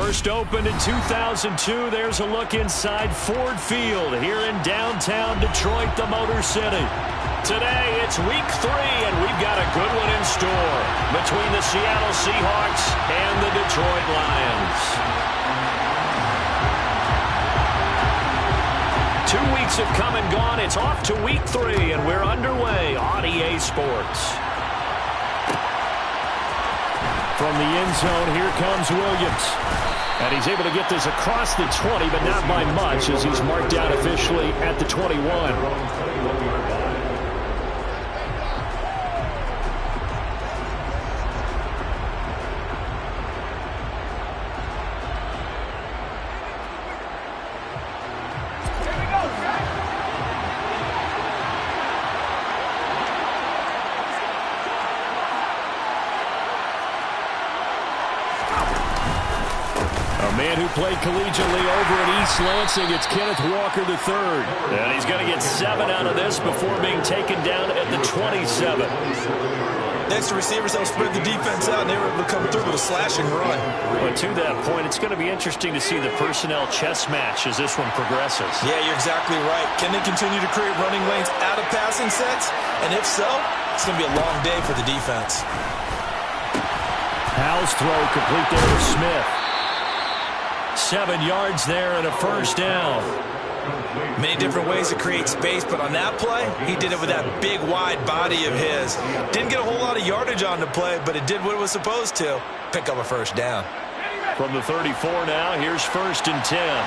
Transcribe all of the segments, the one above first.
First opened in 2002. There's a look inside Ford Field here in downtown Detroit, the Motor City. Today, it's week 3, and we've got a good one in store between the Seattle Seahawks and the Detroit Lions. 2 weeks have come and gone. It's off to week 3, and we're underway on EA Sports. From the end zone, here comes Williams. And he's able to get this across the 20, but not by much, as he's marked out officially at the 21. Played collegiately over at East Lansing. It's Kenneth Walker III. And he's going to get 7 out of this before being taken down at the 27. Next, the receivers help spread the defense out, and they were able to come through with a slashing run. But to that point, it's going to be interesting to see the personnel chess match as this one progresses. Yeah, you're exactly right. Can they continue to create running lanes out of passing sets? And if so, it's going to be a long day for the defense. Howell's throw complete there to Smith. 7 yards there and a first down. Many different ways to create space, but on that play, he did it with that big, wide body of his. Didn't get a whole lot of yardage on the play, but it did what it was supposed to. Pick up a first down. From the 34 now, here's 1st and 10.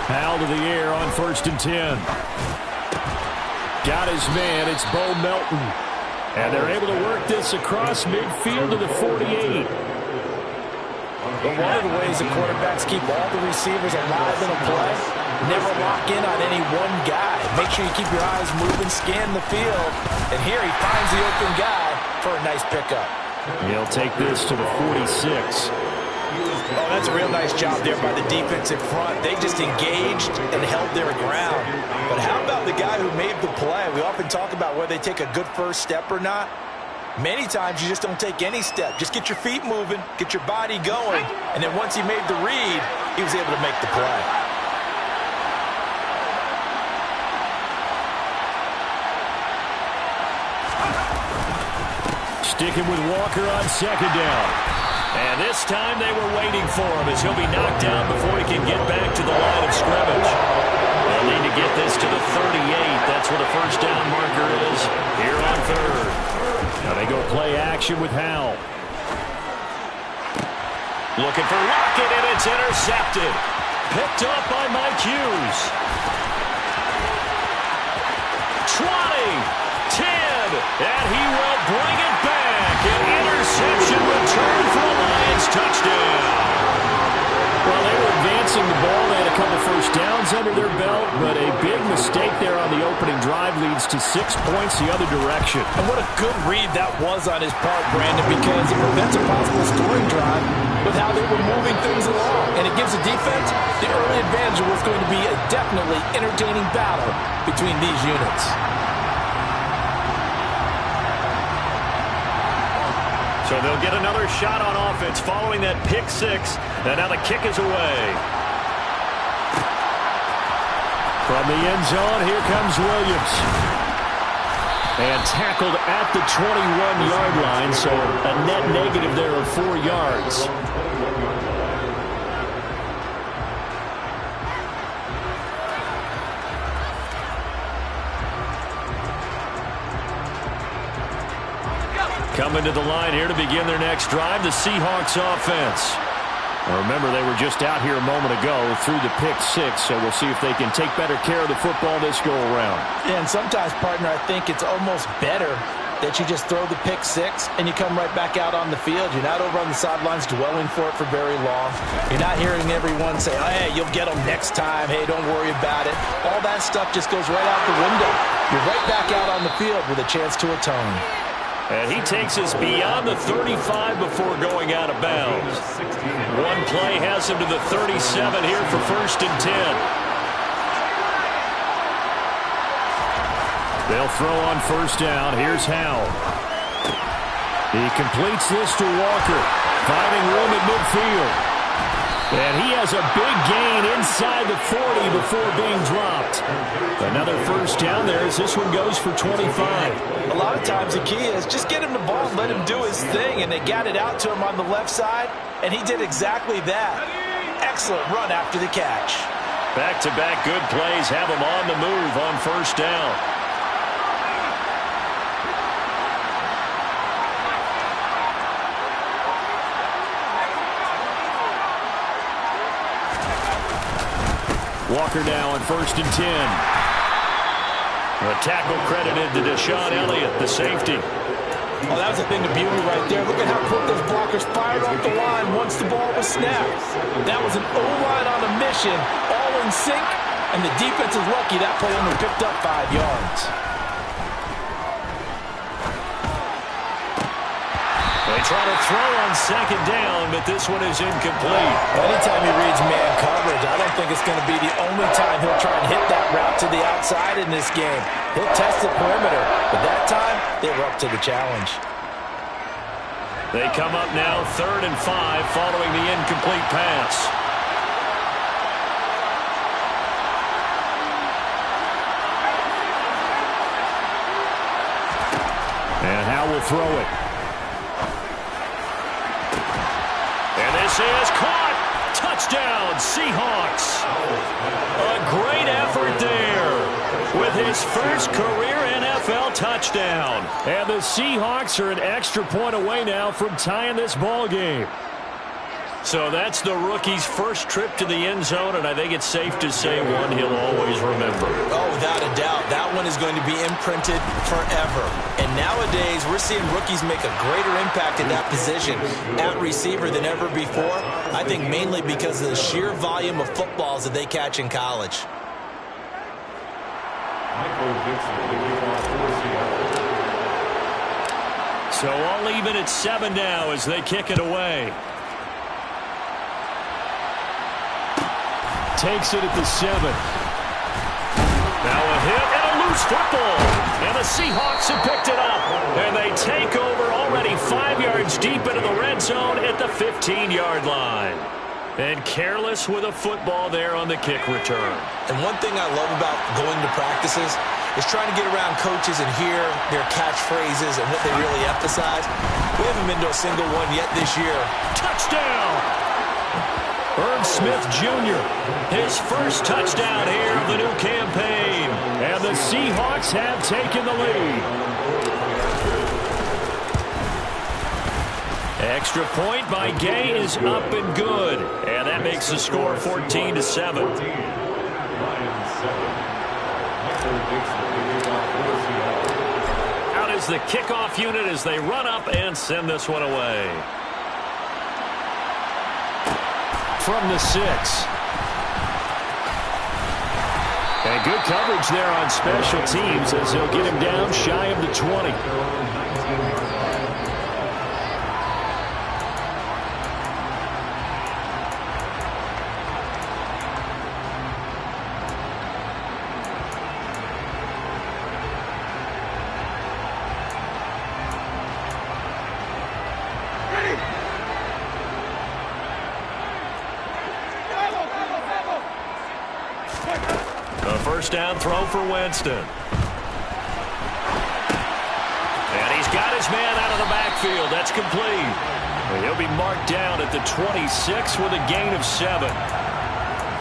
Howell to the air on 1st and 10. Got his man. It's Bo Melton. And they're able to work this across midfield to the 48. But one of the ways the quarterbacks keep all the receivers alive in a play, never lock in on any one guy. Make sure you keep your eyes moving, scan the field. And here he finds the open guy for a nice pickup. He'll take this to the 46. Oh, that's a real nice job there by the defense in front. They just engaged and held their ground. But how about the guy who made the play? We often talk about whether they take a good first step or not. Many times you just don't take any step. Just get your feet moving, get your body going. And then once he made the read, he was able to make the play. Sticking with Walker on 2nd down. And this time they were waiting for him as he'll be knocked down before he can get back to the line of scrimmage. They'll need to get this to the 38. That's where the first down marker is here on 3rd. Now they go play action with Howell. Looking for Lockett, and it's intercepted. Picked up by Mike Hughes. 20, 10, and he will bring it back. An interception return for a Lions touchdown. Well, they were advancing the ball. They had a couple first downs under their belt, but a big mistake there on the opening drive leads to 6 points the other direction. And what a good read that was on his part, Brandon, because it prevents a possible scoring drive with how they were moving things along. And it gives the defense the early advantage of what's going to be a definitely entertaining battle between these units. So they'll get another shot on offense following that pick 6. And now the kick is away. From the end zone, here comes Williams. And tackled at the 21-yard line, so a net negative there of 4 yards. Coming to the line here to begin their next drive, the Seahawks offense. Remember, they were just out here a moment ago through the pick 6, so we'll see if they can take better care of the football this go-around. Yeah, and sometimes, partner, I think it's almost better that you just throw the pick 6 and you come right back out on the field. You're not over on the sidelines dwelling for it for very long. You're not hearing everyone say, oh, hey, you'll get them next time. Hey, don't worry about it. All that stuff just goes right out the window. You're right back out on the field with a chance to atone. And he takes us beyond the 35 before going out of bounds. One play has him to the 37 here for 1st and 10. They'll throw on 1st down. Here's Howell. He completes this to Walker, finding room at midfield. And he has a big gain inside the 40 before being dropped. Another first down there as this one goes for 25. A lot of times the key is just get him the ball and let him do his thing, and they got it out to him on the left side, and he did exactly that. Excellent run after the catch. Back-to-back good plays have him on the move on first down. Walker now on 1st and 10. A tackle credited to Deshaun Elliott, the safety. Oh, that was a thing of beauty right there. Look at how quick those blockers fired off the line once the ball was snapped. That was an O-line on a mission, all in sync, and the defense is lucky that play only picked up 5 yards. They try to throw on 2nd down, but this one is incomplete. Anytime he reads man coverage, I don't think it's going to be the only time he'll try and hit that route to the outside in this game. He'll test the perimeter, but that time, they were up to the challenge. They come up now 3rd and 5 following the incomplete pass. And Howe will throw it. And this is caught. Touchdown, Seahawks. A great effort there with his first career NFL touchdown. And the Seahawks are an extra point away now from tying this ball game. So that's the rookie's first trip to the end zone, and I think it's safe to say one he'll always remember. Oh, without a doubt. That one is going to be imprinted forever. And nowadays, we're seeing rookies make a greater impact in that position at receiver than ever before. I think mainly because of the sheer volume of footballs that they catch in college. So all even at 7 now as they kick it away. Takes it at the 7. Now a hit and a loose football. And the Seahawks have picked it up. And they take over already 5 yards deep into the red zone at the 15-yard line. And careless with a football there on the kick return. And one thing I love about going to practices is trying to get around coaches and hear their catchphrases and what they really emphasize. We haven't been to a single one yet this year. Touchdown! Herb Smith Jr., his first touchdown here of the new campaign. And the Seahawks have taken the lead. Extra point by Gay is up and good. And that makes the score 14-7. Out is the kickoff unit as they run up and send this one away. From the 6. And good coverage there on special teams as they'll get him down shy of the 20. First down throw for Winston. And he's got his man out of the backfield. That's complete. He'll be marked down at the 26 with a gain of 7.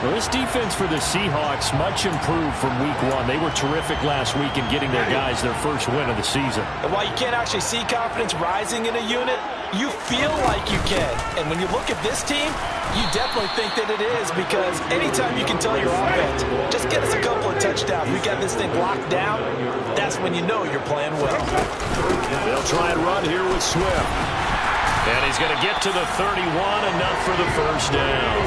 Well, this defense for the Seahawks much improved from week 1. They were terrific last week in getting their guys their first win of the season. And while you can't actually see confidence rising in a unit, you feel like you can. And when you look at this team, you definitely think that it is, because anytime you can tell your offense, just get us a couple of touchdowns, we got this thing locked down, that's when you know you're playing well. They'll try and run here with Swift. And he's going to get to the 31, enough for the first down.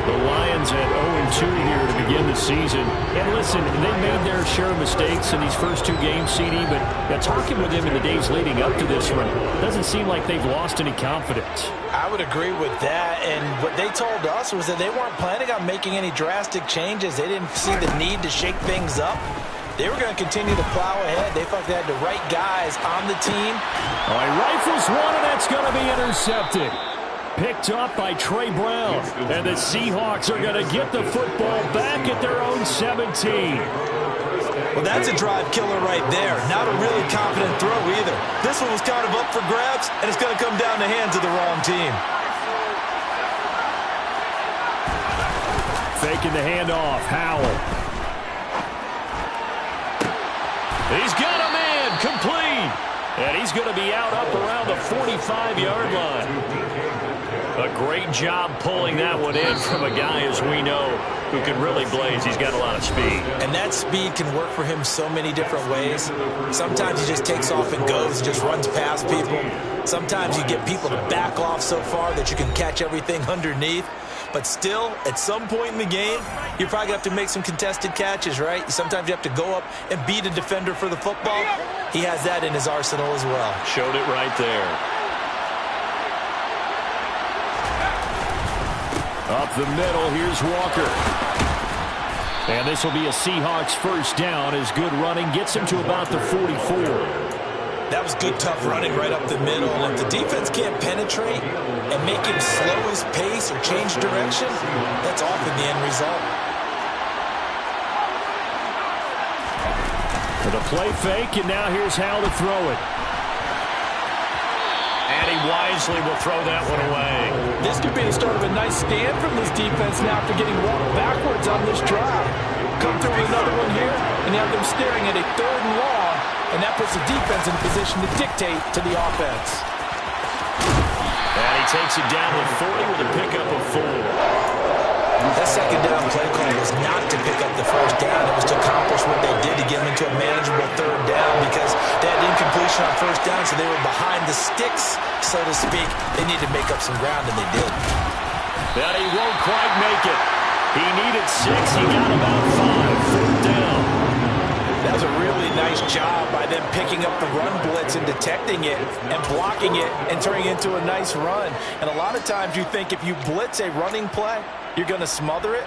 The Lions at 0-2 here to begin the season. And listen, they made their share of mistakes in these first 2 games, CD, but talking with them in the days leading up to this one, doesn't seem like they've lost any confidence. I would agree with that, and what they told us was that they weren't planning on making any drastic changes. They didn't see the need to shake things up. They were going to continue to plow ahead. They felt they had the right guys on the team. Oh, he rifles one, and that's going to be intercepted. Picked up by Trey Brown. And the Seahawks are going to get the football back at their own 17. Well, that's a drive killer right there. Not a really confident throw either. This one was kind of up for grabs, and it's going to come down the hands of the wrong team. Faking the handoff. Howell. He's got a man. Complete. And he's going to be out up around the 45-yard line. A great job pulling that one in from a guy, as we know, who can really blaze. He's got a lot of speed. And that speed can work for him so many different ways. Sometimes he just takes off and goes, just runs past people. Sometimes you get people to back off so far that you can catch everything underneath. But still, at some point in the game, you're probably going to have to make some contested catches, right? Sometimes you have to go up and beat a defender for the football. He has that in his arsenal as well. Showed it right there. Up the middle, here's Walker. And this will be a Seahawks first down as good running gets him to about the 44. That was good, tough running right up the middle. And if the defense can't penetrate and make him slow his pace or change direction, that's often the end result. For the play fake, and now here's how to throw it. And he wisely will throw that one away. This could be the start of a nice stand from this defense now after getting walked backwards on this drive. Come through with another one here, and you have them staring at a 3rd and long, and that puts the defense in a position to dictate to the offense. And he takes it down to 40 with a pickup of 4. That second down play call was not to pick up the first down. It was to accomplish what they did to get them into a manageable 3rd down because they had incompletion on first down, so they were behind the sticks, so to speak. They needed to make up some ground, and they did. But he won't quite make it. He needed 6. He got about 5. 4th down. That was a really nice job by them picking up the run blitz and detecting it and blocking it and turning it into a nice run. And a lot of times you think if you blitz a running play, you're going to smother it.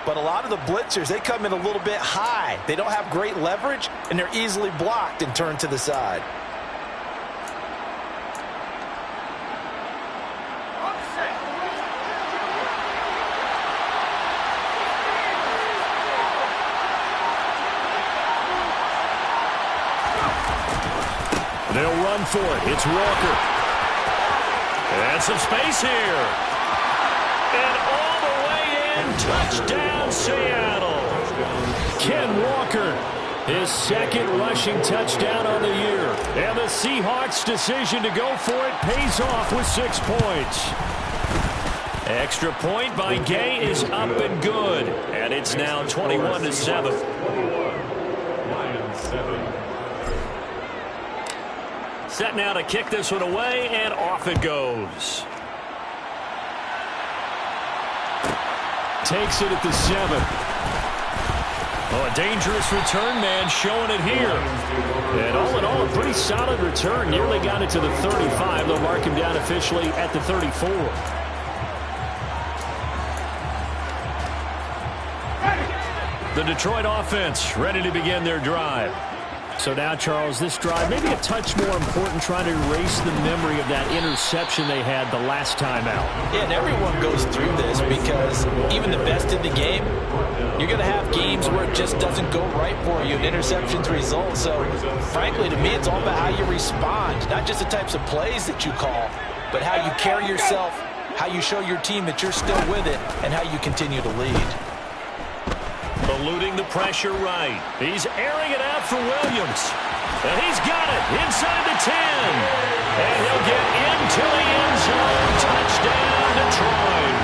But a lot of the blitzers, they come in a little bit high. They don't have great leverage, and they're easily blocked and turned to the side. They'll run for it. It's Walker. And some space here. And all the way in. Touchdown, Seattle. Ken Walker, his 2nd rushing touchdown on the year. And the Seahawks' decision to go for it pays off with 6 points. Extra point by Gay is up and good. And it's now 21-7. Set now to kick this one away, and off it goes. Takes it at the 7. Oh, a dangerous return man showing it here. And all in all, a pretty solid return. Nearly got it to the 35. They'll mark him down officially at the 34. The Detroit offense ready to begin their drive. So now, Charles, this drive maybe a touch more important, trying to erase the memory of that interception they had the last time out. Yeah, and everyone goes through this because even the best in the game, you're going to have games where it just doesn't go right for you and interceptions result. So, frankly, to me, it's all about how you respond, not just the types of plays that you call, but how you carry yourself, how you show your team that you're still with it, and how you continue to lead. Eluding the pressure right. He's airing it out for Williams. And he's got it inside the 10. And he'll get into the end zone. Touchdown, Detroit.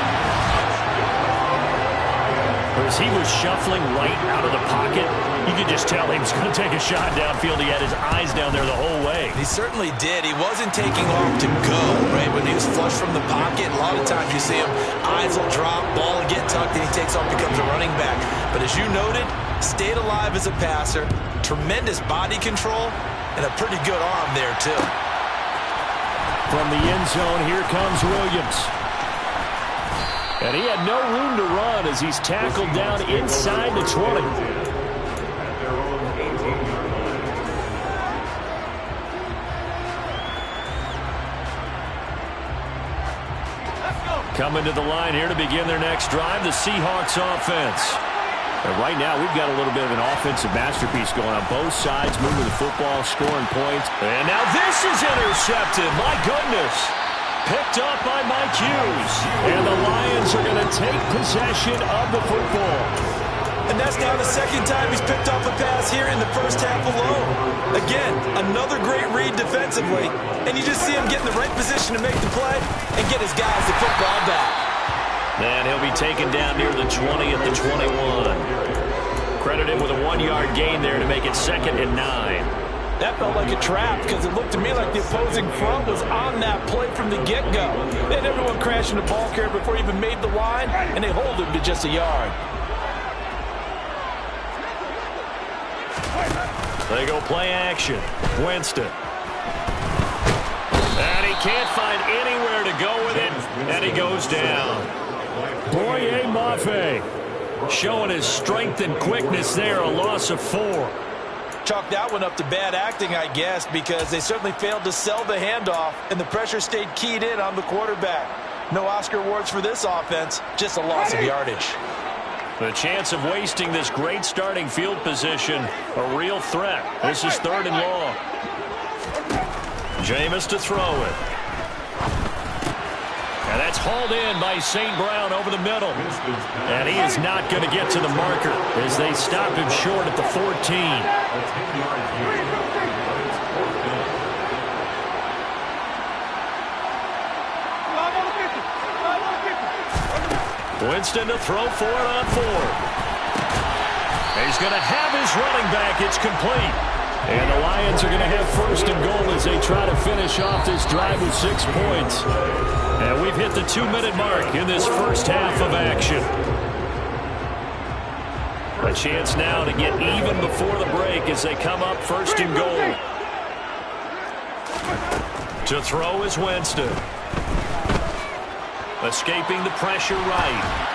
As he was shuffling right out of the pocket, you could just tell he was going to take a shot downfield. He had his eyes down there the whole way. He certainly did. He wasn't taking off to go, right? When he was flush from the pocket, a lot of times you see him, eyes will drop, ball will get tucked, and he takes off, becomes a running back. But as you noted, stayed alive as a passer, tremendous body control, and a pretty good arm there, too. From the end zone, here comes Williams. And he had no room to run as he's tackled down inside the 20. Coming to the line here to begin their next drive, the Seahawks offense. And right now, we've got a little bit of an offensive masterpiece going on. Both sides moving the football, scoring points. And now this is intercepted. My goodness. Picked up by Mike Hughes. And the Lions are going to take possession of the football. And that's now the second time he's picked off a pass here in the first half alone. Again, another great read defensively. And you just see him get in the right position to make the play and get his guys the football back. And he'll be taken down near the 20 at the 21. Credit him with a 1-yard gain there to make it 2nd and 9. That felt like a trap because it looked to me like the opposing front was on that play from the get-go. They had everyone crashing the ball carrier before he even made the line, and they hold him to just a yard. They go play action. Winston. And he can't find anywhere to go with it, and he goes down. Boye Mafe showing his strength and quickness there, a loss of 4. Chalk that one up to bad acting, I guess, because they certainly failed to sell the handoff, and the pressure stayed keyed in on the quarterback. No Oscar awards for this offense, just a loss of yardage. The chance of wasting this great starting field position, a real threat. This is 3rd and long. Jameis to throw it. And that's hauled in by St. Brown over the middle. And he is not going to get to the marker as they stop him short at the 14. Winston to throw for it on 4th. He's going to have his running back. It's complete. And the Lions are going to have 1st and goal as they try to finish off this drive with 6 points. And we've hit the 2-minute mark in this first half of action. A chance now to get even before the break as they come up 1st and goal. To throw is Winston. Escaping the pressure right.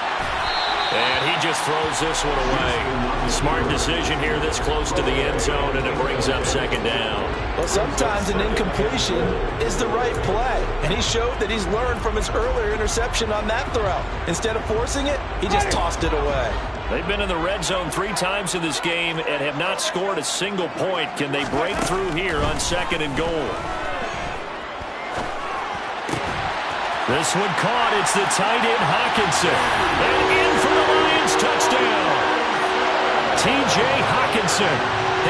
And he just throws this one away. Smart decision here this close to the end zone, and it brings up 2nd down. Well, sometimes an incompletion is the right play. And he showed that he's learned from his earlier interception on that throw. Instead of forcing it, he just tossed it away. They've been in the red zone 3 times in this game and have not scored a single point. Can they break through here on 2nd and goal? This one caught. It's the tight end Hawkinson. And in for the Lions touchdown. T.J. Hawkinson,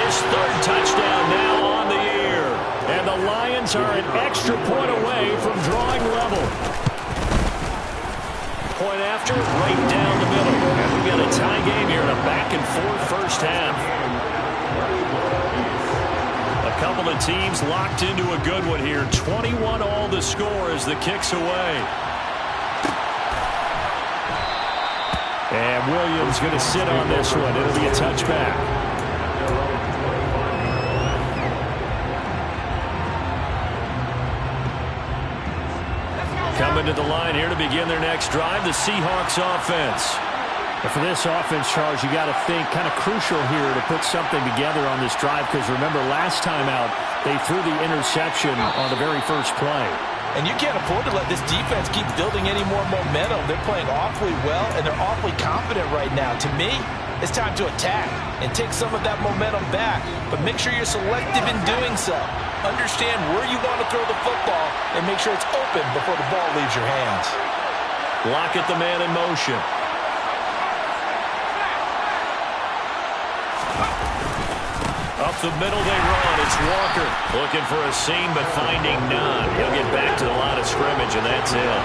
his 3rd touchdown now on the year. And the Lions are an extra point away from drawing level. Point after, right down the middle. And we've got a tie game here in a back-and-forth first half. A couple of teams locked into a good one here. 21 all the score as the kick's away. And Williams going to sit on this one. It'll be a touchback. Coming to the line here to begin their next drive, the Seahawks offense. And for this offense, Charles, you got to think kind of crucial here to put something together on this drive, because remember last time out they threw the interception on the very first play. And you can't afford to let this defense keep building any more momentum. They're playing awfully well, and they're awfully confident right now. To me, it's time to attack and take some of that momentum back, but make sure you're selective in doing so. Understand where you want to throw the football and make sure it's open before the ball leaves your hands. Lockett the man in motion. Up the middle they run. It's Walker looking for a seam but finding none. He'll get back to the line of scrimmage, and that's it.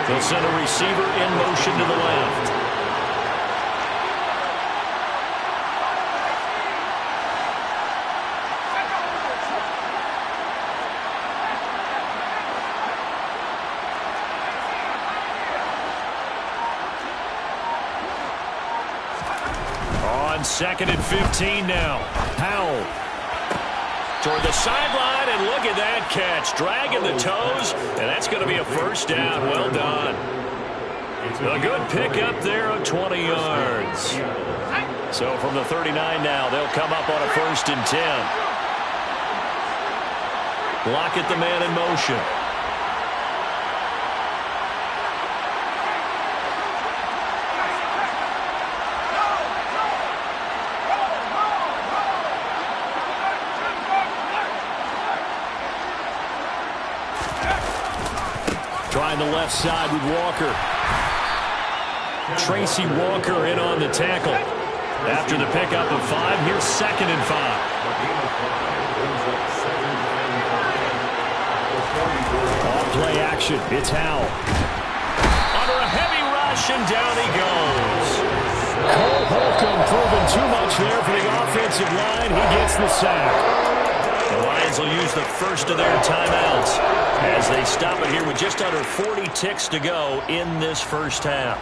They'll send a receiver in motion to the left. On 2nd and 15 now. Powell toward the sideline, and look at that catch. Dragging the toes, and that's going to be a first down. Well done. A good pickup there of 20 yards. So from the 39 now, they'll come up on a 1st and 10. Lockett, the man in motion. Trying the left side with Walker. Tracy Walker in on the tackle. After the pickup of 5, here's 2nd and 5. Off play action. It's Howell. Under a heavy rush, and down he goes. Cole Holcomb proving too much there for the offensive line. He gets the sack. The Lions will use the first of their timeouts as they stop it here with just under 40 ticks to go in this first half.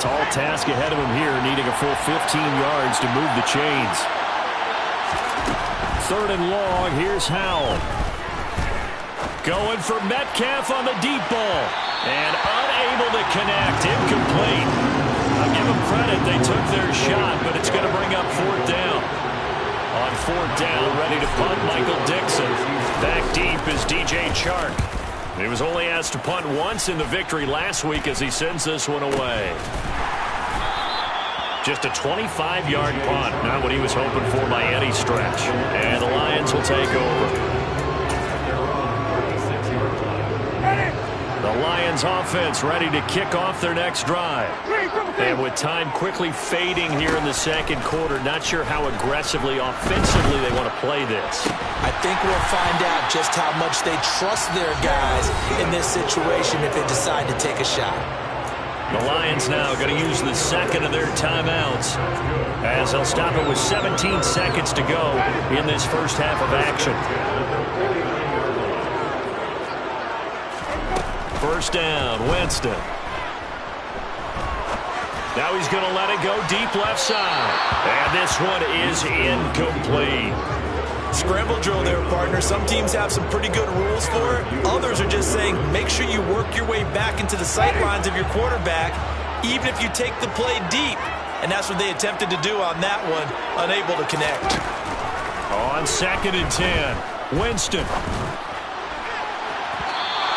Tall task ahead of him here, needing a full 15 yards to move the chains. 3rd and long, here's Howell. Going for Metcalf on the deep ball. And unable to connect, incomplete. I'll give them credit, they took their shot, but it's going to bring up 4th down. On 4th down, ready to punt, Michael Dixon. Back deep is DJ Chark. He was only asked to punt once in the victory last week as he sends this one away. Just a 25-yard punt, not what he was hoping for by any stretch. And the Lions will take over. The Lions offense ready to kick off their next drive. And with time quickly fading here in the second quarter, not sure how aggressively, offensively they want to play this. I think we'll find out just how much they trust their guys in this situation if they decide to take a shot. The Lions now going to use the second of their timeouts as they'll stop it with 17 seconds to go in this first half of action. First down, Winston. Now he's going to let it go deep left side. And this one is incomplete. Scramble drill there, partner. Some teams have some pretty good rules for it. Others are just saying make sure you work your way back into the sight lines of your quarterback, even if you take the play deep. And that's what they attempted to do on that one, unable to connect. On 2nd and 10, Winston.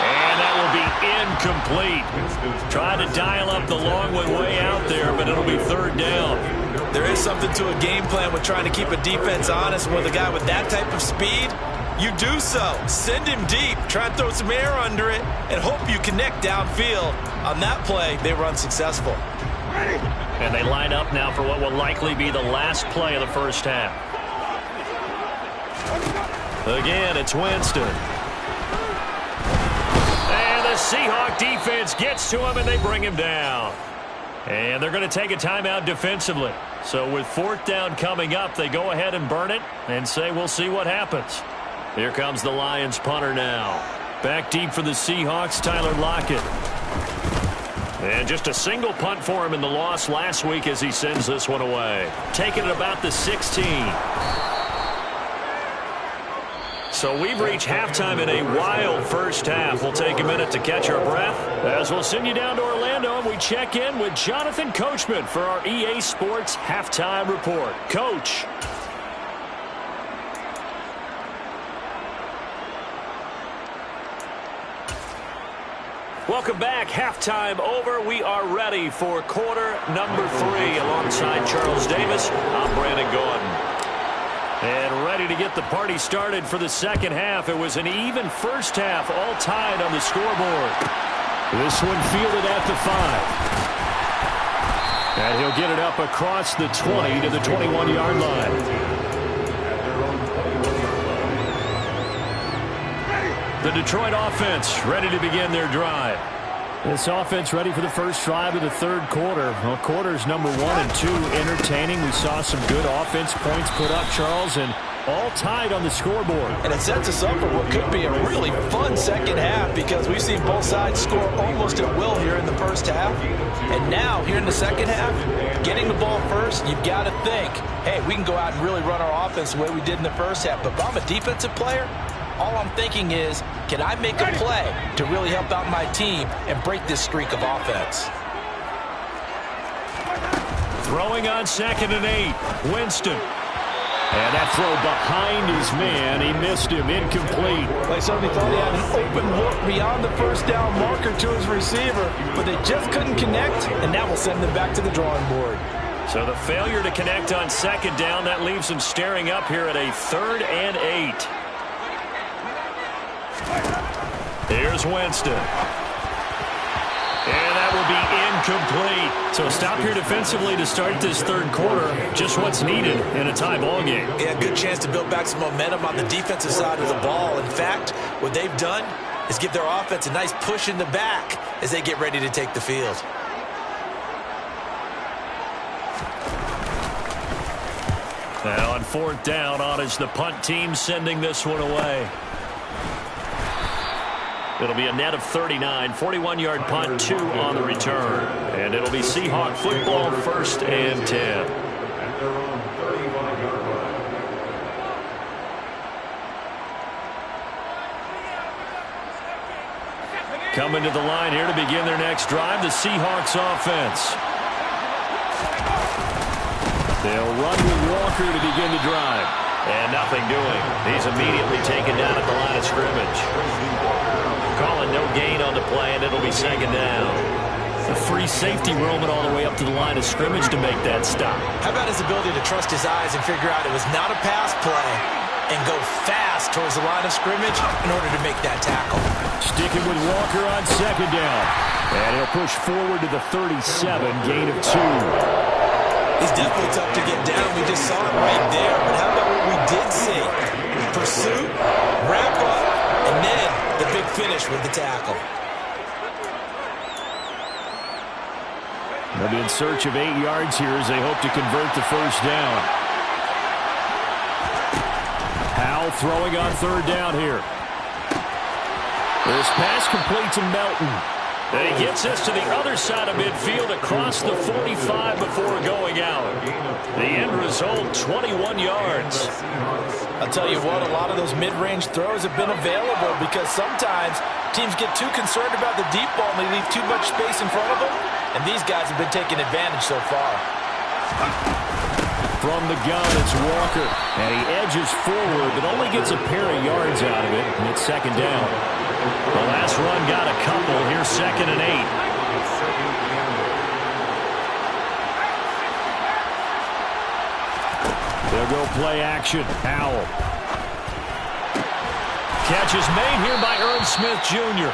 And that will be incomplete. Trying to dial up the long one way out there, but it'll be 3rd down. There is something to a game plan with trying to keep a defense honest. With a guy with that type of speed, you do so. Send him deep, try and throw some air under it, and hope you connect downfield. On that play, they were unsuccessful. And they line up now for what will likely be the last play of the first half. Again, it's Winston. And the Seahawks defense gets to him, and they bring him down. And they're going to take a timeout defensively. So with 4th down coming up, they go ahead and burn it and say we'll see what happens. Here comes the Lions punter now. Back deep for the Seahawks, Tyler Lockett. And just a single punt for him in the loss last week as he sends this one away. Taking it about the 16. So we've reached halftime in a wild first half. We'll take a minute to catch our breath as we'll send you down to Orlando and we check in with Jonathan Coachman for our EA Sports Halftime Report. Coach. Welcome back. Halftime over. We are ready for quarter number 3 alongside Charles Davis. I'm Brandon Gordon. And ready to get the party started for the second half. It was an even first half, all tied on the scoreboard. This one fielded at the 5. And he'll get it up across the 20 to the 21-yard line. The Detroit offense ready to begin their drive. This offense ready for the first drive of the third quarter. Well, quarters number 1 and 2 entertaining. We saw some good offense points put up, Charles, and all tied on the scoreboard. And it sets us up for what could be a really fun second half because we've seen both sides score almost at will here in the first half. And now, here in the second half, getting the ball first, you've got to think, hey, we can go out and really run our offense the way we did in the first half. But if I'm a defensive player, all I'm thinking is, can I make a play to really help out my team and break this streak of offense? Throwing on 2nd and 8, Winston. And that throw behind his man. He missed him. Incomplete. Like somebody thought he had an open look beyond the first down marker to his receiver, but they just couldn't connect, and that will send them back to the drawing board. So the failure to connect on second down, that leaves them staring up here at a 3rd and 8. Here's Winston. And that will be incomplete. So a stop here defensively to start this third quarter. Just what's needed in a tie ball game. Yeah, good chance to build back some momentum on the defensive side of the ball. In fact, what they've done is give their offense a nice push in the back as they get ready to take the field. Now on 4th down, on is the punt team sending this one away. It'll be a net of 39, 41-yard punt, 2 on the return. And it'll be Seahawk football, 1st and 10. Coming to the line here to begin their next drive, the Seahawks offense. They'll run with Walker to begin the drive. And nothing doing. He's immediately taken down at the line of scrimmage. Calling no gain on the play, and it'll be 2nd down. A free safety roaming all the way up to the line of scrimmage to make that stop. How about his ability to trust his eyes and figure out it was not a pass play and go fast towards the line of scrimmage in order to make that tackle. Sticking with Walker on 2nd down. And he'll push forward to the 37, gain of 2. He's definitely tough to get down. We just saw it right there. But how about what we did see? Pursuit, wrap up, and then the big finish with the tackle. They'll be in search of 8 yards here as they hope to convert the 1st down. Howell throwing on 3rd down here. This pass complete to Melton. And he gets us to the other side of midfield across the 45 before going out. The end result, 21 yards. I'll tell you what, a lot of those mid-range throws have been available because sometimes teams get too concerned about the deep ball and they leave too much space in front of them. And these guys have been taking advantage so far. From the gun, it's Walker. And he edges forward, but only gets a pair of yards out of it. And it's 2nd down. The last run got a couple. Here's 2nd and 8. They'll go play action. Howell. Catch is made here by Irv Smith Jr.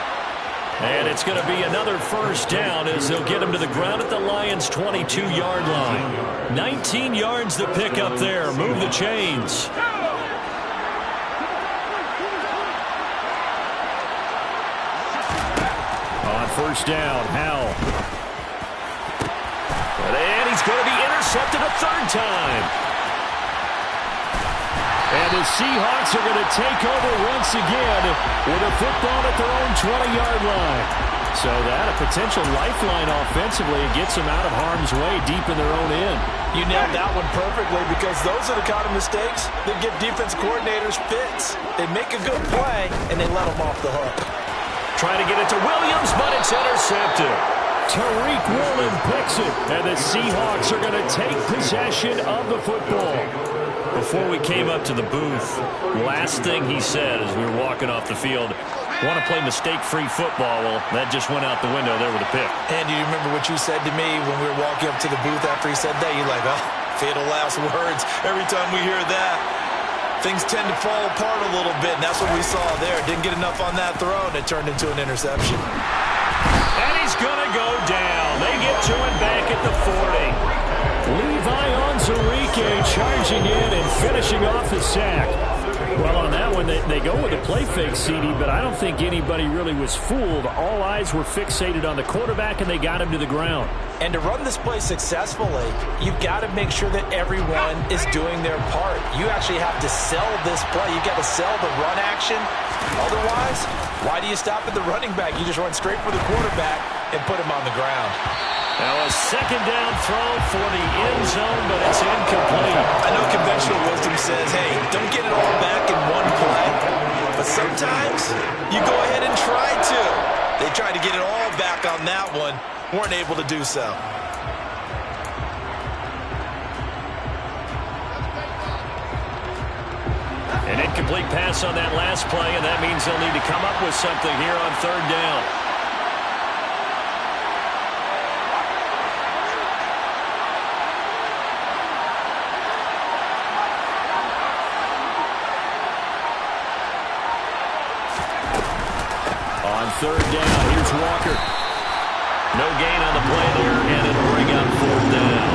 And it's going to be another 1st down as they'll get him to the ground at the Lions' 22-yard line. 19 yards to pick up there. Move the chains. On 1st down, Howell. And he's going to be intercepted a 3rd time. And the Seahawks are going to take over once again with a football at their own 20-yard line. So that, a potential lifeline offensively, gets them out of harm's way deep in their own end. You nailed that one perfectly because those are the kind of mistakes that give defense coordinators fits. They make a good play, and they let them off the hook. Trying to get it to Williams, but it's intercepted. Tariq Woolen picks it, and the Seahawks are going to take possession of the football. Before we came up to the booth, last thing he said as we were walking off the field, want to play mistake-free football. Well, that just went out the window there with a pick. And do you remember what you said to me when we were walking up to the booth after he said that? You're like, oh, fatal last words. Every time we hear that, things tend to fall apart a little bit, and that's what we saw there. Didn't get enough on that throw, and it turned into an interception. And he's going to go down. They get to him back at the 40. Levi Onwuzurike charging in and finishing off the sack. Well, on that one, they go with a play fake, CD, but I don't think anybody really was fooled. All eyes were fixated on the quarterback, and they got him to the ground. And to run this play successfully, you've got to make sure that everyone is doing their part. You actually have to sell this play. You've got to sell the run action. Otherwise, why do you stop at the running back? You just run straight for the quarterback and put him on the ground. Now a 2nd down throw for the end zone, but it's incomplete. I know conventional wisdom says, hey, don't get it all back in one play. But sometimes you go ahead and try to. They tried to get it all back on that one. Weren't able to do so. An incomplete pass on that last play, and that means they'll need to come up with something here on third down. On third down, here's Walker. No gain on the play there, and it'll bring up fourth down.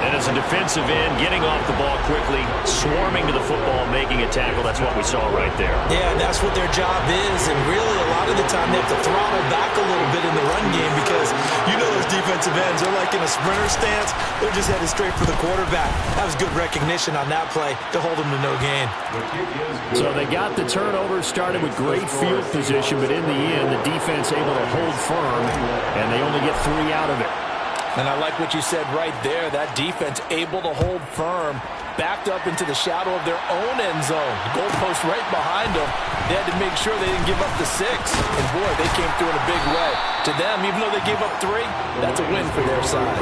And as a defensive end, getting off the ball quickly, swarming to the football, making a tackle, that's what we saw right there. Yeah, and that's what their job is, and really a lot of the time they have to throttle back a little bit in the run game because you know those defensive ends, they're like in a sprinter stance, they're just headed straight for the quarterback. That was good recognition on that play to hold them to no gain. So they got the turnover, started with great field position, but in the end, the defense able to hold firm, and they only get 3 out of it. And I like what you said right there. That defense able to hold firm, backed up into the shadow of their own end zone. Goalpost right behind them. They had to make sure they didn't give up the 6. And, boy, they came through in a big way. To them, even though they gave up 3, that's a win for their side.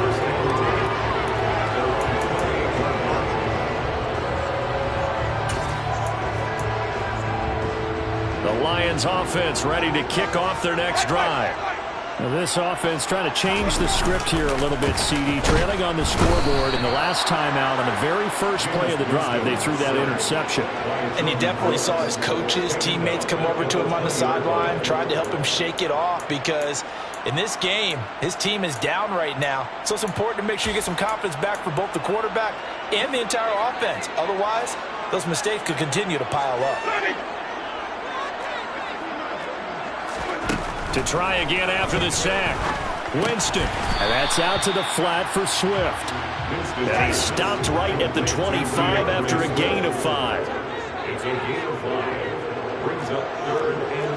The Lions offense ready to kick off their next drive. Now this offense trying to change the script here a little bit, CD. Trailing on the scoreboard in the last timeout on the very first play of the drive, they threw that interception. And you definitely saw his coaches, teammates come over to him on the sideline, tried to help him shake it off because in this game, his team is down right now. So it's important to make sure you get some confidence back for both the quarterback and the entire offense. Otherwise, those mistakes could continue to pile up. To try again after the sack. Winston. And that's out to the flat for Swift. And he stopped right at the 25 after a gain of 5. It's a gain of 5. Brings up 3rd and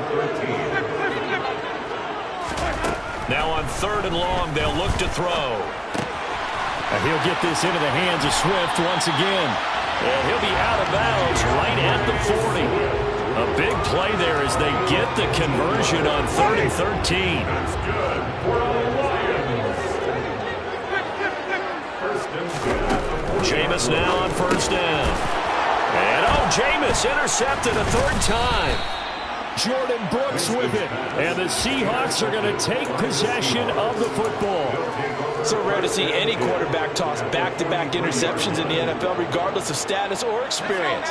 13. Now on 3rd and long, they'll look to throw. And he'll get this into the hands of Swift once again. And he'll be out of bounds right at the 40. A big play there as they get the conversion on 3rd and 13. That's good for the Lions. First and 10. Jameis now on first down. And Jameis intercepted a 3rd time. Jordan Brooks with it. And the Seahawks are going to take possession of the football. So rare to see any quarterback toss back-to-back interceptions in the NFL, regardless of status or experience.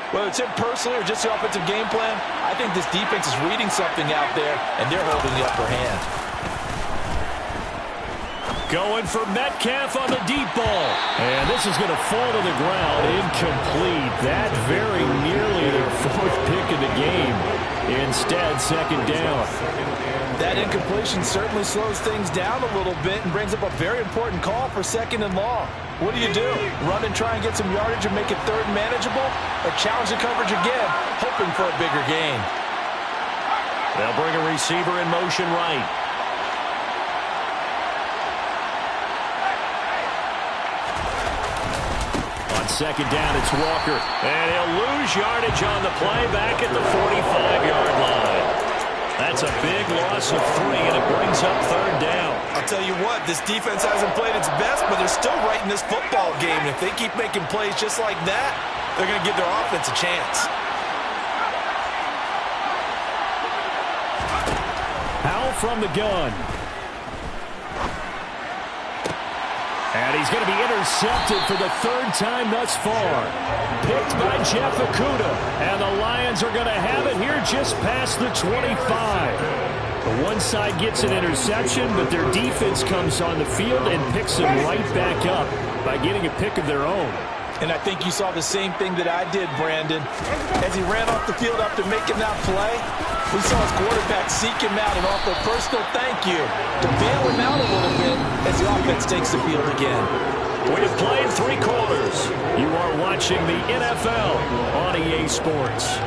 Whether it's him personally or just the offensive game plan, I think this defense is reading something out there, and they're holding the upper hand. Going for Metcalf on the deep ball. And this is going to fall to the ground, incomplete. That very nearly their 4th pick of the game. Instead, 2nd down. That incompletion certainly slows things down a little bit and brings up a very important call for 2nd and long. What do? Run and try and get some yardage and make it 3rd and manageable? Or challenge the coverage again, hoping for a bigger gain? They'll bring a receiver in motion right. On 2nd down, it's Walker. And he'll lose yardage on the play back at the 45-yard line. That's a big loss of 3, and it brings up 3rd down. I'll tell you what, this defense hasn't played its best, but they're still right in this football game. And if they keep making plays just like that, they're going to give their offense a chance. Howell from the gun. And he's going to be intercepted for the 3rd time thus far. Picked by Jeff Okudah. And the Lions are going to have it here just past the 25. The one side gets an interception, but their defense comes on the field and picks them right back up by getting a pick of their own. And I think you saw the same thing that I did, Brandon. As he ran off the field after making that play, we saw his quarterback seek him out and offer a personal thank you to bail him out a little bit as the offense takes the field again. We have played 3 quarters. You are watching the NFL on EA Sports.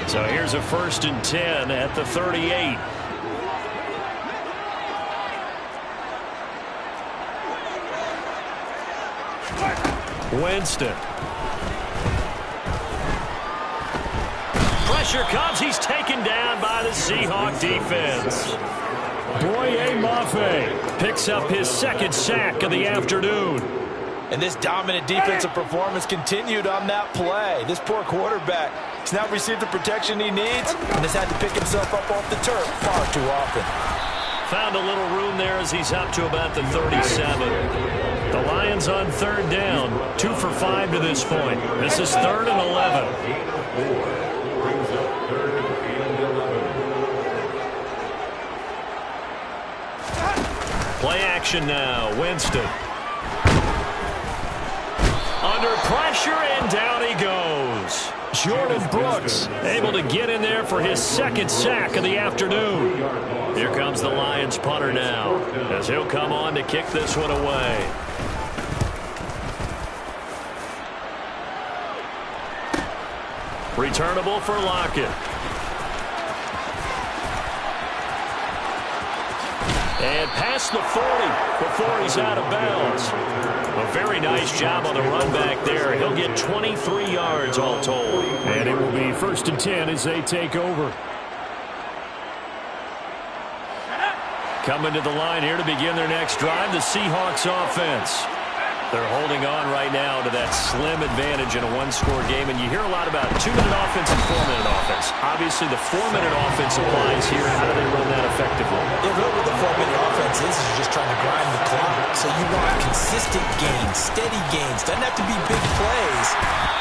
So here's a 1st and 10 at the 38. Winston. Pressure comes. He's taken down by the Seahawks defense. Boye Mafe picks up his second sack of the afternoon. And this dominant defensive performance continued on that play. This poor quarterback has not received the protection he needs and has had to pick himself up off the turf far too often. Found a little room there as he's up to about the 37. The Lions on third down. 2 for 5 to this point. This is 3rd and 11. Brings up 3rd and 11. Play action now. Winston. Under pressure, and down he goes. Jordan Brooks able to get in there for his second sack of the afternoon. Here comes the Lions punter now, as he'll come on to kick this one away. Returnable for Lockett. And past the 40 before he's out of bounds. A very nice job on the run back there. He'll get 23 yards all told. And it will be 1st and 10 as they take over. Coming to the line here to begin their next drive, the Seahawks offense. They're holding on right now to that slim advantage in a one-score game, and you hear a lot about 2-minute offense and 4-minute offense. Obviously, the 4-minute offense applies here. How do they run that effectively? Yeah, really what the 4-minute offense is just trying to grind the clock. So you want consistent gains, steady gains. Doesn't have to be big plays,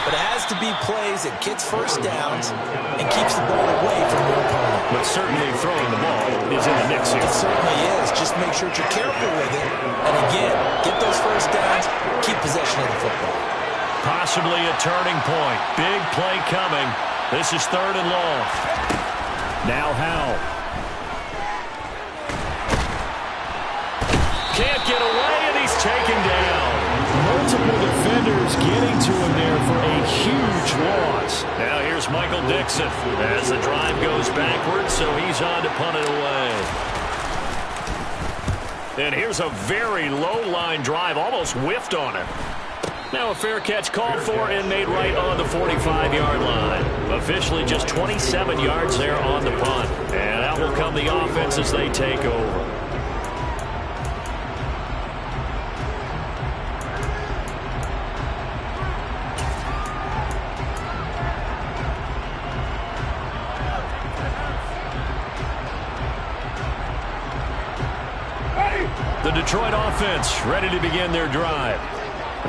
but it has to be plays that gets first downs and keeps the ball away from your opponent. But certainly throwing the ball is in the mix here. It certainly is. Just make sure that you're careful with it. And again, get those first downs, keep possession of the football. Possibly a turning point. Big play coming. This is 3rd and long. Now Howell. Can't get away, and he's taken down. Multiple defenders getting to him there for a huge loss. Now here's Michael Dixon as the drive goes backwards, so he's on to punt it away. And here's a very low-line drive, almost whiffed on it. Now a fair catch called for and made right on the 45-yard line. Officially just 27 yards there on the punt. And out will come the offense as they take over. The Detroit offense ready to begin their drive.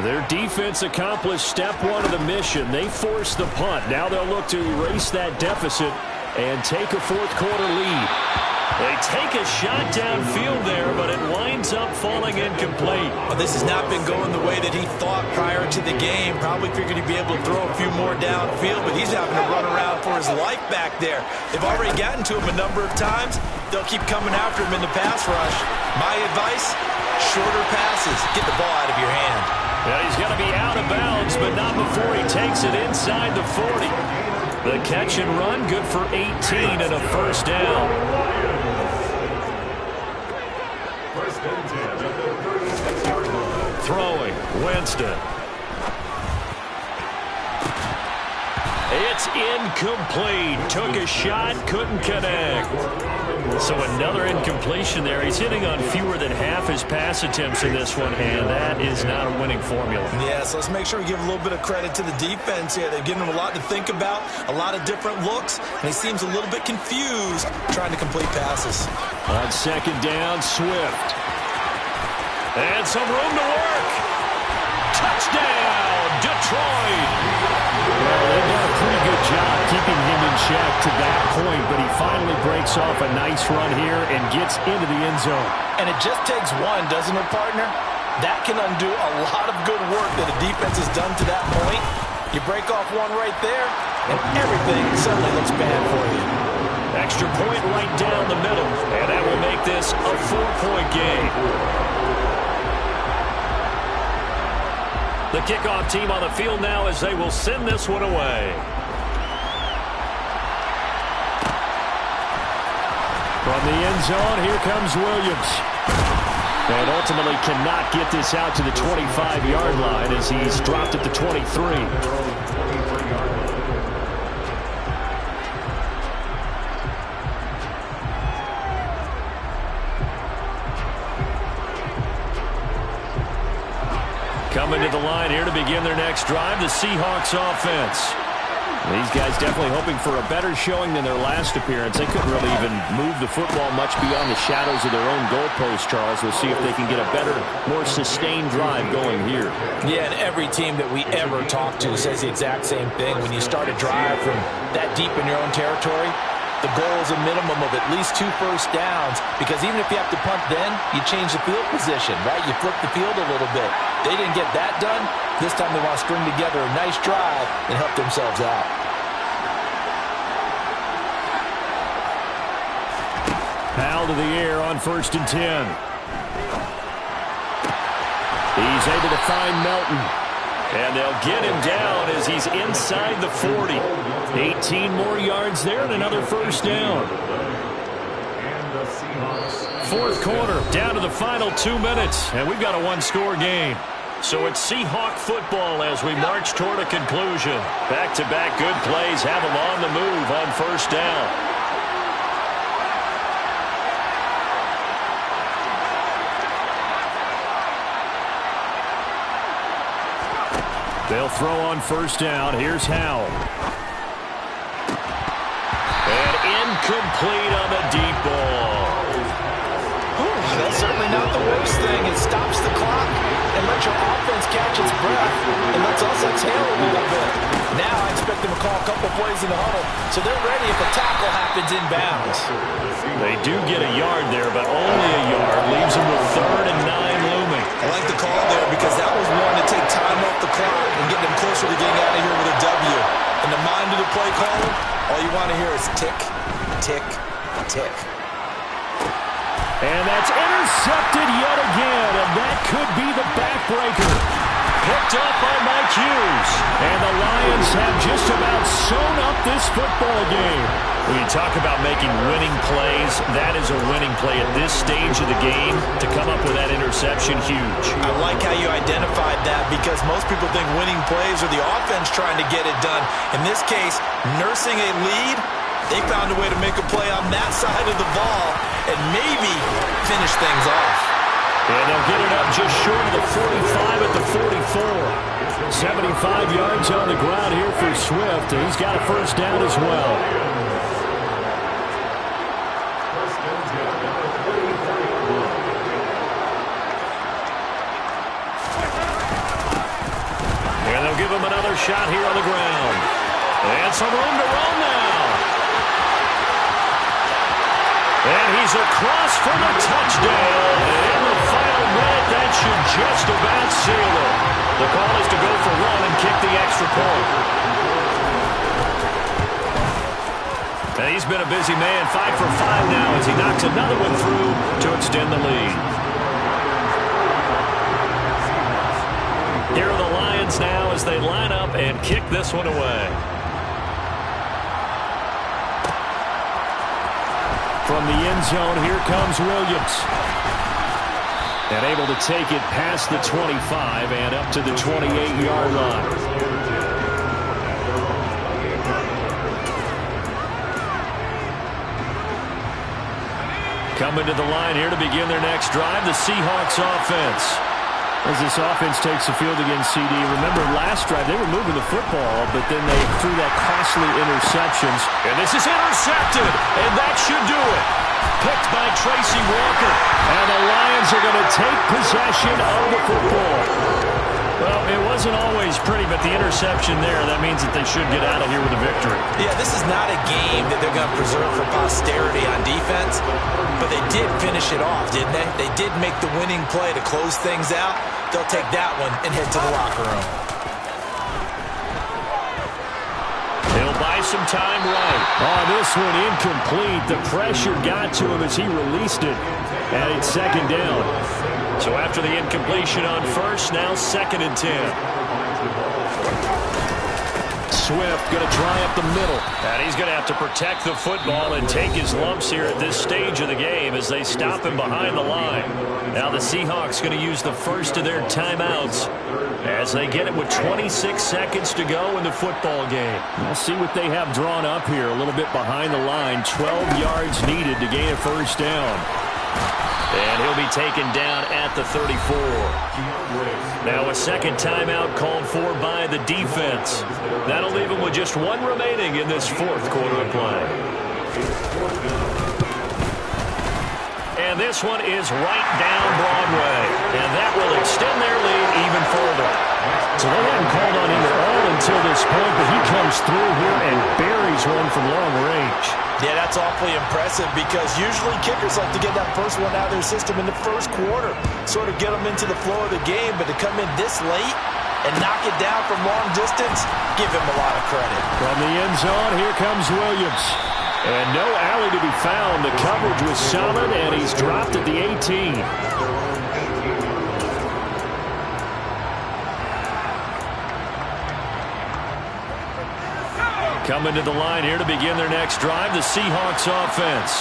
Their defense accomplished step 1 of the mission. They forced the punt. Now they'll look to erase that deficit and take a 4th quarter lead. They take a shot downfield there, but it winds up falling incomplete. Well, this has not been going the way that he thought prior to the game. Probably figured he'd be able to throw a few more downfield, but he's having to run around for his life back there. They've already gotten to him a number of times. They'll keep coming after him in the pass rush. My advice, shorter passes. Get the ball out of your hand. Yeah, he's got to be out of bounds, but not before he takes it inside the 40. The catch and run, good for 18 and a 1st down. 1st and 10 at the 36-yard line. Throwing, Winston. It's incomplete. Took a shot, couldn't connect. So another incompletion there. He's hitting on fewer than half his pass attempts in this one, and that is not a winning formula. Yeah, so let's make sure we give a little bit of credit to the defense here. They've given him a lot to think about, a lot of different looks, and he seems a little bit confused trying to complete passes. On 2nd down, Swift. And some room to work. Touchdown, Detroit. Well, they've done a pretty good job keeping him in check to that point, but he finally breaks off a nice run here and gets into the end zone. And it just takes one, doesn't it, partner? That can undo a lot of good work that a defense has done to that point. You break off one right there, and everything suddenly looks bad for you. Extra point right down the middle, and that will make this a 4-point game. The kickoff team on the field now as they will send this one away. From the end zone, here comes Williams. And ultimately cannot get this out to the 25-yard line as he's dropped at the 23. Coming to the line here to begin their next drive, the Seahawks offense. These guys definitely hoping for a better showing than their last appearance. They couldn't really even move the football much beyond the shadows of their own goalpost, Charles. We'll see if they can get a better, more sustained drive going here. Yeah, and every team that we ever talk to says the exact same thing. When you start a drive from that deep in your own territory, the goal is a minimum of at least 2 first downs, because even if you have to punt then, you change the field position, right? You flip the field a little bit. They didn't get that done. This time they want to string together a nice drive and help themselves out. Powell to the air on 1st and 10. He's able to find Melton. And they'll get him down as he's inside the 40. 18 more yards there and another first down. Fourth quarter, down to the final 2 minutes. And we've got a one-score game. So it's Seahawk football as we march toward a conclusion. Back-to-back good plays have them on the move on first down. They'll throw on first down. Here's Howell. And incomplete on the deep ball. That's certainly not the worst thing. It stops the clock and lets your offense catch its breath and lets us exhale a little bit. Now I expect them to call a couple plays in the huddle, so they're ready if a tackle happens inbounds. They do get a yard there, but only a yard. Leaves them with 3rd and 9 looming. I like the call there because that was one to take time off the clock and get them closer to getting out of here with a W. In the mind of the play caller, all you want to hear is tick, tick, tick. And that's intercepted yet again, and that could be the backbreaker. Picked up by Mike Hughes. And the Lions have just about sewn up this football game. When you talk about making winning plays, that is a winning play at this stage of the game. To come up with that interception, huge. I like how you identified that because most people think winning plays are the offense trying to get it done. In this case, nursing a lead, they found a way to make a play on that side of the ball and maybe finish things off. And they'll get it up just short of the 45 at the 44. 75 yards on the ground here for Swift, and he's got a first down as well. And they'll give him another shot here on the ground. And some room to run now. And he's across for the touchdown. And in the final minute, that should just about seal it. The call is to go for 1 and kick the extra point. And he's been a busy man, 5 for 5 now as he knocks another one through to extend the lead. Here are the Lions now as they line up and kick this one away. From the end zone, here comes Williams. And able to take it past the 25 and up to the 28-yard line. Coming to the line here to begin their next drive, the Seahawks offense. As this offense takes the field against CD, remember last drive they were moving the football, but then they threw that costly interceptions. And this is intercepted, and that should do it. Picked by Tracy Walker, and the Lions are going to take possession of the football. Well, it wasn't always pretty, but the interception there, that means that they should get out of here with a victory. Yeah, this is not a game that they're going to preserve for posterity on defense, but they did finish it off, didn't they? They did make the winning play to close things out. They'll take that one and head to the locker room. They'll buy some time right. Oh, this one incomplete. The pressure got to him as he released it. And it's 2nd down. So after the incompletion on first, now 2nd and 10. Swift going to try up the middle. And he's going to have to protect the football and take his lumps here at this stage of the game as they stop him behind the line. Now the Seahawks going to use the first of their timeouts as they get it with 26 seconds to go in the football game. We'll see what they have drawn up here. A little bit behind the line. 12 yards needed to gain a first down. And he'll be taken down at the 34. Now a second timeout called for by the defense. That'll leave him with just one remaining in this fourth quarter of play. And this one is right down Broadway. And that will extend their lead even further. So they hadn't called on him at all until this point, but he comes through here and buries one from long range. Yeah, that's awfully impressive because usually kickers like to get that first one out of their system in the first quarter, sort of get them into the flow of the game, but to come in this late and knock it down from long distance, give him a lot of credit. From the end zone, here comes Williams. And no alley to be found. The coverage was solid, and he's dropped at the 18. Coming to the line here to begin their next drive, the Seahawks offense.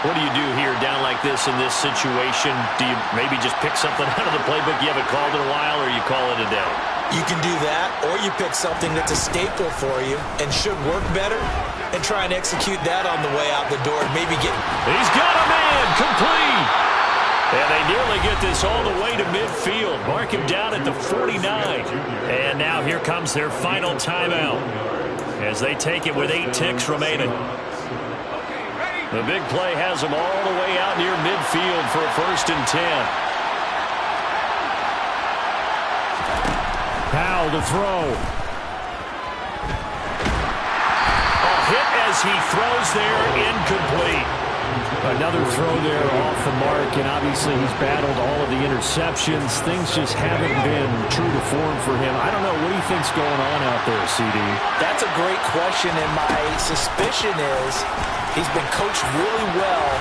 What do you do here down like this in this situation? Do you maybe just pick something out of the playbook you haven't called in a while, or you call it a day? You can do that, or you pick something that's a staple for you and should work better and try and execute that on the way out the door and maybe get... He's got a man, complete. And they nearly get this all the way to midfield. Mark him down at the 49. And now here comes their final timeout as they take it with 8 ticks remaining. The big play has them all the way out near midfield for a 1st and 10. Powell to throw. A hit as he throws there, incomplete. Another throw there off the mark, and obviously he's battled all of the interceptions. Things just haven't been true to form for him. I don't know. What do you think's going on out there, CD? That's a great question, and my suspicion is he's been coached really well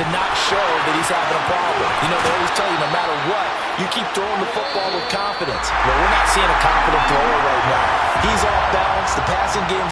to not show that he's having a problem. You know, they always tell you no matter what, you keep throwing the football with confidence. Well, we're not seeing a confident thrower right now. He's off balance. The passing game